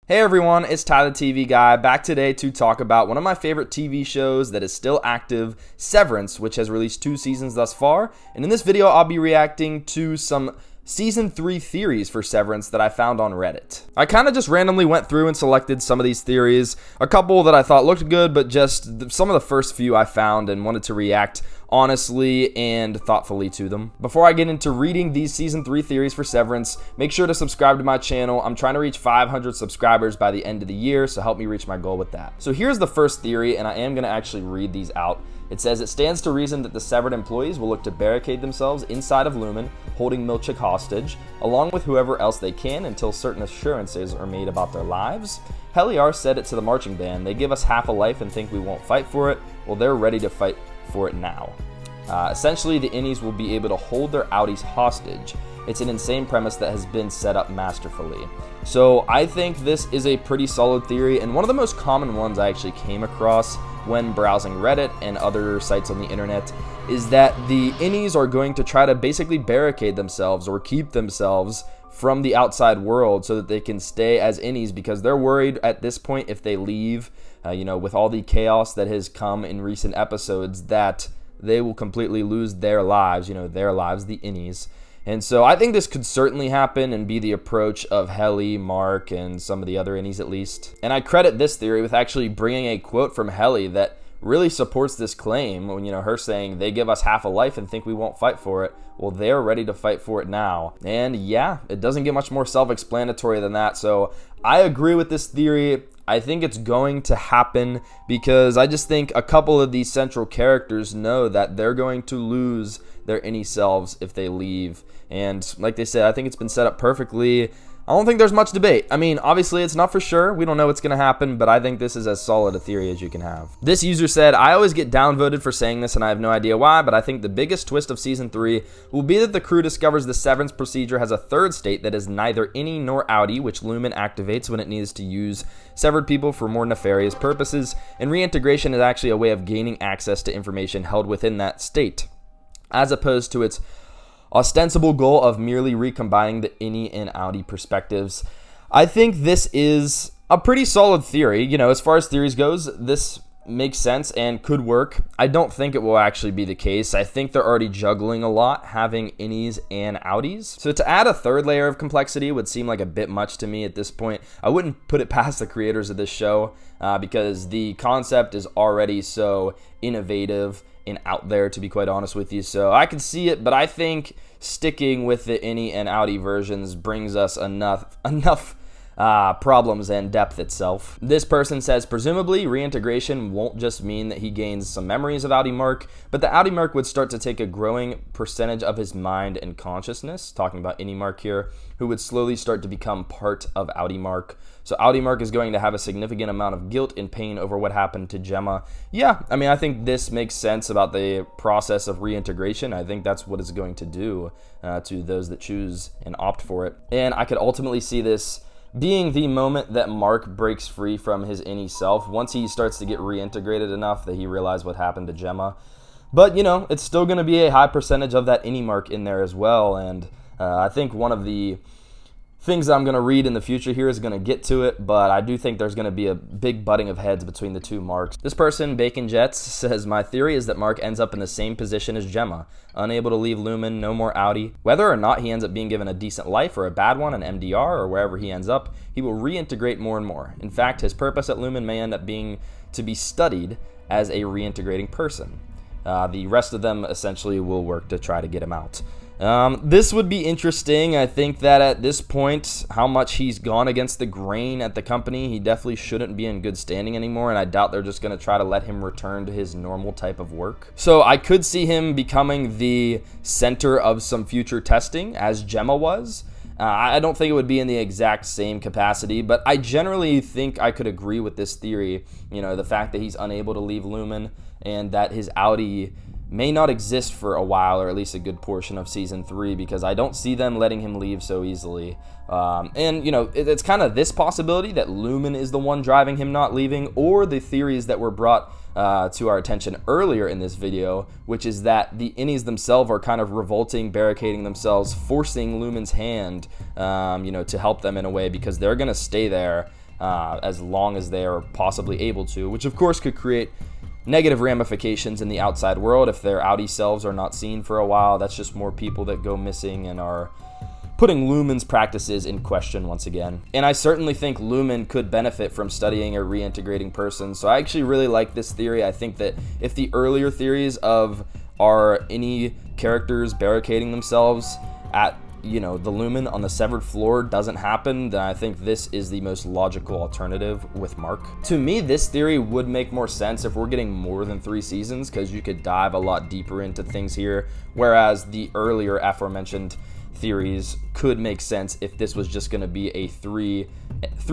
Hey everyone, it's Tyler TV Guy, back today to talk about one of my favorite TV shows that is still active, Severance, which has released 2 seasons thus far. And in this video, I'll be reacting to some Season 3 theories for Severance that I found on Reddit. I kind of just randomly went through and selected some of these theories, a couple that I thought looked good, but just some of the first few I found and wanted to react honestly and thoughtfully to them. Before I get into reading these Season 3 theories for Severance, make sure to subscribe to my channel. I'm trying to reach 500 subscribers by the end of the year, so help me reach my goal with that. So here's the first theory, and I am going to actually read these out. It says, it stands to reason that the severed employees will look to barricade themselves inside of Lumen, holding Milchick hostage, along with whoever else they can until certain assurances are made about their lives. Heliar said it to the marching band, they give us half a life and think we won't fight for it. Well, they're ready to fight for it now. Essentially, the innies will be able to hold their outies hostage. It's an insane premise that has been set up masterfully. So I think this is a pretty solid theory, and one of the most common ones I actually came across when browsing Reddit and other sites on the internet is that the innies are going to try to basically barricade themselves or keep themselves from the outside world so that they can stay as innies, because they're worried at this point if they leave, with all the chaos that has come in recent episodes, that they will completely lose their lives, the innies. And so I think this could certainly happen and be the approach of Helly, Mark, and some of the other innies at least. And I credit this theory with actually bringing a quote from Helly that really supports this claim when, her saying, they give us half a life and think we won't fight for it. Well, they're ready to fight for it now. And yeah, it doesn't get much more self-explanatory than that. So I agree with this theory. I think it's going to happen because I just think a couple of these central characters know that they're going to lose their innie selves if they leave. And like they said, I think it's been set up perfectly. I don't think there's much debate. I mean, obviously it's not for sure. We don't know what's going to happen, but I think this is as solid a theory as you can have. This user said, I always get downvoted for saying this and I have no idea why, but I think the biggest twist of Season 3 will be that the crew discovers the severance procedure has a third state that is neither innie nor outie, which Lumen activates when it needs to use severed people for more nefarious purposes, and reintegration is actually a way of gaining access to information held within that state, as opposed to its ostensible goal of merely recombining the innie and outie perspectives. I think this is a pretty solid theory. As far as theories goes, this makes sense and could work. I don't think it will actually be the case. I think they're already juggling a lot, having innies and outies. So to add a third layer of complexity would seem like a bit much to me at this point. I wouldn't put it past the creators of this show because the concept is already so innovative and out there, to be quite honest with you. So I can see it, but I think sticking with the innie and outie versions brings us enough problems and depth itself. This person says, presumably reintegration won't just mean that he gains some memories of outie Mark, but the outie Mark would start to take a growing percentage of his mind and consciousness, talking about innie Mark here, who would slowly start to become part of outie Mark. So outie Mark is going to have a significant amount of guilt and pain over what happened to Gemma. Yeah, I mean, I think this makes sense about the process of reintegration. I think that's what it's going to do to those that choose and opt for it. And I could ultimately see this being the moment that Mark breaks free from his innie self, once he starts to get reintegrated enough that he realized what happened to Gemma. But, it's still going to be a high percentage of that innie Mark in there as well. And I think one of the things that I'm going to read in the future here is going to get to it, but I do think there's going to be a big butting of heads between the two Marks. This person, Bacon Jets, says, my theory is that Mark ends up in the same position as Gemma, unable to leave Lumen, no more outie. Whether or not he ends up being given a decent life or a bad one, an MDR, or wherever he ends up, he will reintegrate more and more. In fact, his purpose at Lumen may end up being to be studied as a reintegrating person. The rest of them essentially will work to try to get him out. This would be interesting. I think that at this point, how much he's gone against the grain at the company, he definitely shouldn't be in good standing anymore, and I doubt they're just going to try to let him return to his normal type of work. So I could see him becoming the center of some future testing, as Gemma was. I don't think it would be in the exact same capacity, but I generally think I could agree with this theory. The fact that he's unable to leave Lumen and that his outie may not exist for a while, or at least a good portion of Season 3, because I don't see them letting him leave so easily. It's kind of this possibility that Lumen is the one driving him not leaving, or the theories that were brought to our attention earlier in this video, which is that the innies themselves are kind of revolting, barricading themselves, forcing Lumen's hand, to help them in a way, because they're going to stay there as long as they are possibly able to, which of course could create negative ramifications in the outside world. If their outie selves are not seen for a while, that's just more people that go missing and are putting Lumen's practices in question once again. And I certainly think Lumen could benefit from studying a reintegrating person. So I actually really like this theory. I think that if the earlier theories of are any characters barricading themselves at the Lumen on the severed floor doesn't happen, then I think this is the most logical alternative with Mark. To me, this theory would make more sense if we're getting more than 3 seasons, because you could dive a lot deeper into things here, whereas the earlier aforementioned theories could make sense if this was just going to be a three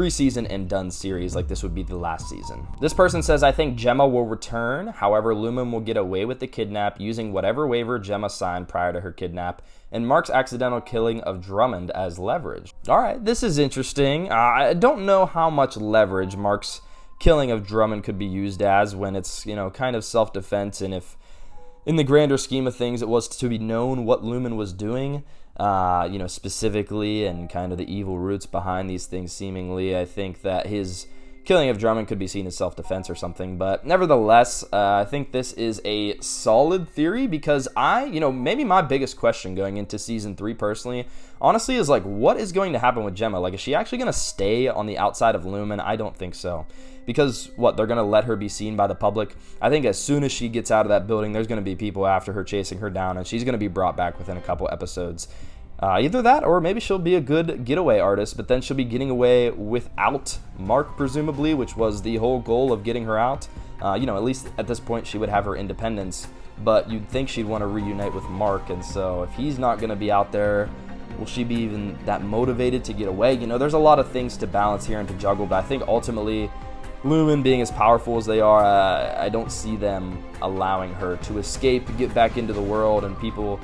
season and done series, like this would be the last season. This person says, I think Gemma will return, however Lumen will get away with the kidnap using whatever waiver Gemma signed prior to her kidnap, and Mark's accidental killing of Drummond as leverage. Alright, this is interesting. I don't know how much leverage Mark's killing of Drummond could be used as when it's, kind of self-defense, and if in the grander scheme of things it was to be known what Lumen was doing, specifically, and kind of the evil roots behind these things seemingly, I think that his killing of Drummond could be seen as self-defense or something. But nevertheless, I think this is a solid theory, because maybe my biggest question going into season 3 personally, honestly, is like, what is going to happen with Gemma? Like, is she actually going to stay on the outside of Lumen? I don't think so. Because, they're going to let her be seen by the public? I think as soon as she gets out of that building, there's going to be people after her chasing her down, and she's going to be brought back within a couple episodes. Either that, or maybe she'll be a good getaway artist, but then she'll be getting away without Mark, presumably, which was the whole goal of getting her out. At least at this point, she would have her independence, but you'd think she'd want to reunite with Mark, and so if he's not going to be out there, will she be even that motivated to get away? There's a lot of things to balance here and to juggle, but I think ultimately, Lumen being as powerful as they are, I don't see them allowing her to escape, get back into the world, and people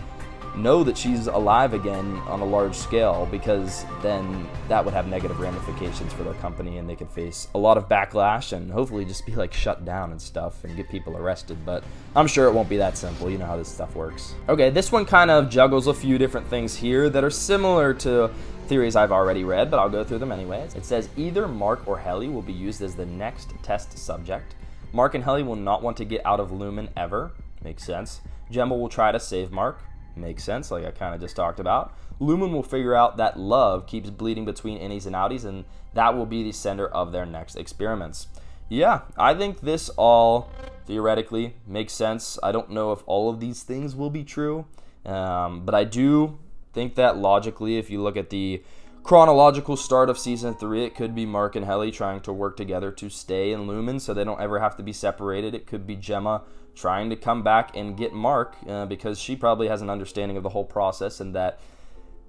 know that she's alive again on a large scale, because then that would have negative ramifications for their company, and they could face a lot of backlash and hopefully just be shut down and stuff and get people arrested. But I'm sure it won't be that simple. You know how this stuff works. Okay, this one kind of juggles a few different things here that are similar to theories I've already read, but I'll go through them anyways. It says either Mark or Helly will be used as the next test subject. Mark and Helly will not want to get out of Lumen ever. Makes sense. Gemma will try to save Mark. Makes sense, like I kind of just talked about. Lumen will figure out that love keeps bleeding between innies and outies, and that will be the center of their next experiments. Yeah, I think this all theoretically makes sense. I don't know if all of these things will be true, but I do think that logically, if you look at the chronological start of season 3, it could be Mark and Helly trying to work together to stay in Lumen so they don't ever have to be separated. It could be Gemma trying to come back and get Mark, because she probably has an understanding of the whole process and that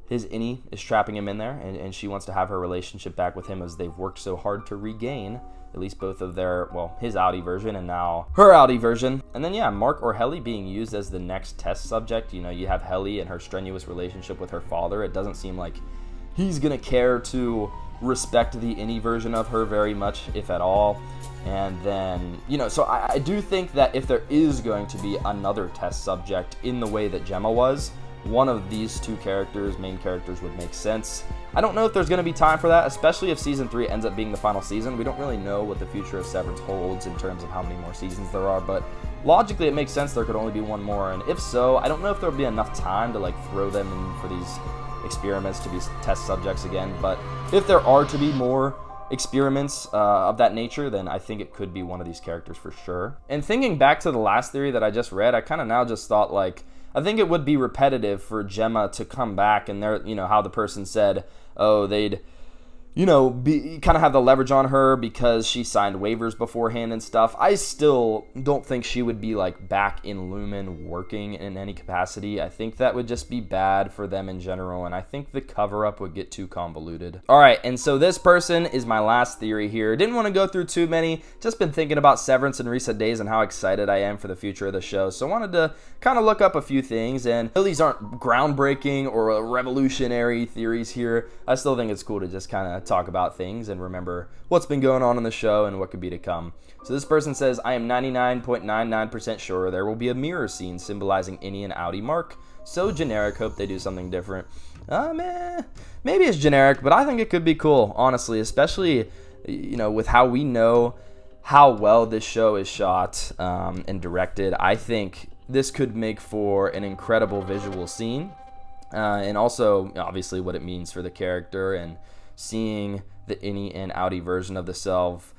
his innie is trapping him in there, and she wants to have her relationship back with him as they've worked so hard to regain at least both of their, his outie version and now her outie version. And then, yeah, Mark or Helly being used as the next test subject. You have Helly and her strenuous relationship with her father. It doesn't seem like he's going to care to respect the innie version of her very much, if at all. And then, so I do think that if there is going to be another test subject in the way that Gemma was, one of these two main characters, would make sense. I don't know if there's going to be time for that, especially if Season 3 ends up being the final season. We don't really know what the future of Severance holds in terms of how many more seasons there are, but logically it makes sense there could only be one more, and if so, I don't know if there'll be enough time to throw them in for these experiments to be test subjects again. But if there are to be more experiments of that nature, then I think it could be one of these characters for sure. And thinking back to the last theory that I just read, I kind of now just thought I think it would be repetitive for Gemma to come back, and they're, how the person said, they'd, kind of have the leverage on her because she signed waivers beforehand and stuff. I still don't think she would be back in Lumen working in any capacity. I think that would just be bad for them in general, and I think the cover-up would get too convoluted. All right, and so this person is my last theory here. Didn't want to go through too many, just been thinking about Severance in recent days and how excited I am for the future of the show, so I wanted to kind of look up a few things, and though these aren't groundbreaking or revolutionary theories here, I still think it's cool to just kind of talk about things and remember what's been going on in the show and what could be to come. So this person says, I am 99.99% sure there will be a mirror scene symbolizing innie and outie Mark. So generic, hope they do something different. Maybe it's generic, but I think it could be cool, honestly, especially with how we know how well this show is shot and directed, I think this could make for an incredible visual scene. And also, obviously, what it means for the character and seeing the innie and outie version of the self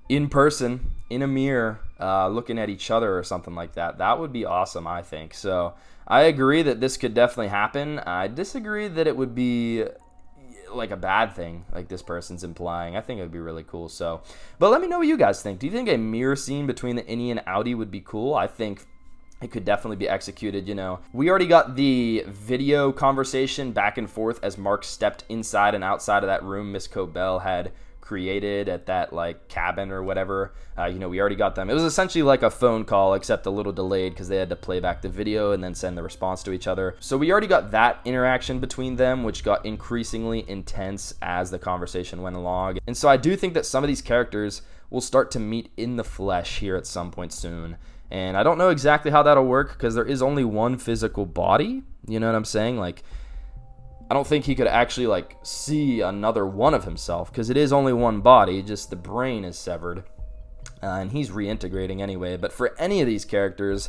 in person, in a mirror, looking at each other or something like that. That would be awesome, I think. So I agree that this could definitely happen. I disagree that it would be like a bad thing like this person's implying. I think it would be really cool. So, but let me know what you guys think. Do you think a mirror scene between the innie and outie would be cool? I think it could definitely be executed. We already got the video conversation back and forth as Mark stepped inside and outside of that room Miss Cobell had created at that like cabin or whatever. We already got them. It was essentially like a phone call, except a little delayed because they had to play back the video and then send the response to each other. So we already got that interaction between them, which got increasingly intense as the conversation went along. And so I do think that some of these characters will start to meet in the flesh here at some point soon. And I don't know exactly how that'll work because there is only one physical body. You know what I'm saying? Like, I don't think he could actually like see another one of himself because it is only one body, just the brain is severed. And he's reintegrating anyway. But for any of these characters,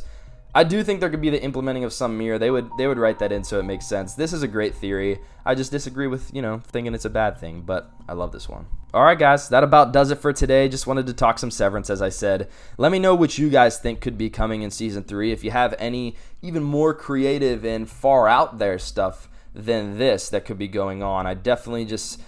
I do think there could be the implementing of some mirror. They would write that in so it makes sense. This is a great theory. I just disagree with, thinking it's a bad thing, but I love this one. All right, guys, that about does it for today. Just wanted to talk some Severance, as I said. Let me know what you guys think could be coming in Season 3. If you have any even more creative and far out there stuff than this that could be going on. I definitely just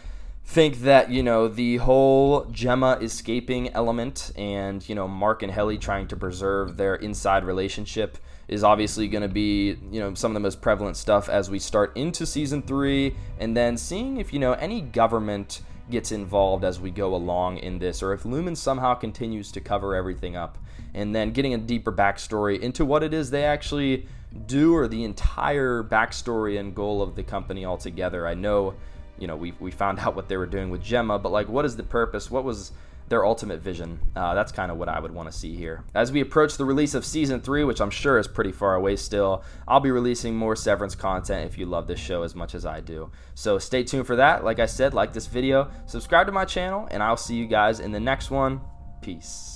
think that, the whole Gemma escaping element and, Mark and Helly trying to preserve their inside relationship is obviously going to be, some of the most prevalent stuff as we start into Season 3, and then seeing if, any government gets involved as we go along in this, or if Lumen somehow continues to cover everything up, and then getting a deeper backstory into what it is they actually do, or the entire backstory and goal of the company altogether. I know, we found out what they were doing with Gemma, but like, what is the purpose? What was their ultimate vision? That's kind of what I would want to see here. As we approach the release of Season 3, which I'm sure is pretty far away still, I'll be releasing more Severance content if you love this show as much as I do. So stay tuned for that. Like I said, like this video, subscribe to my channel, and I'll see you guys in the next one. Peace.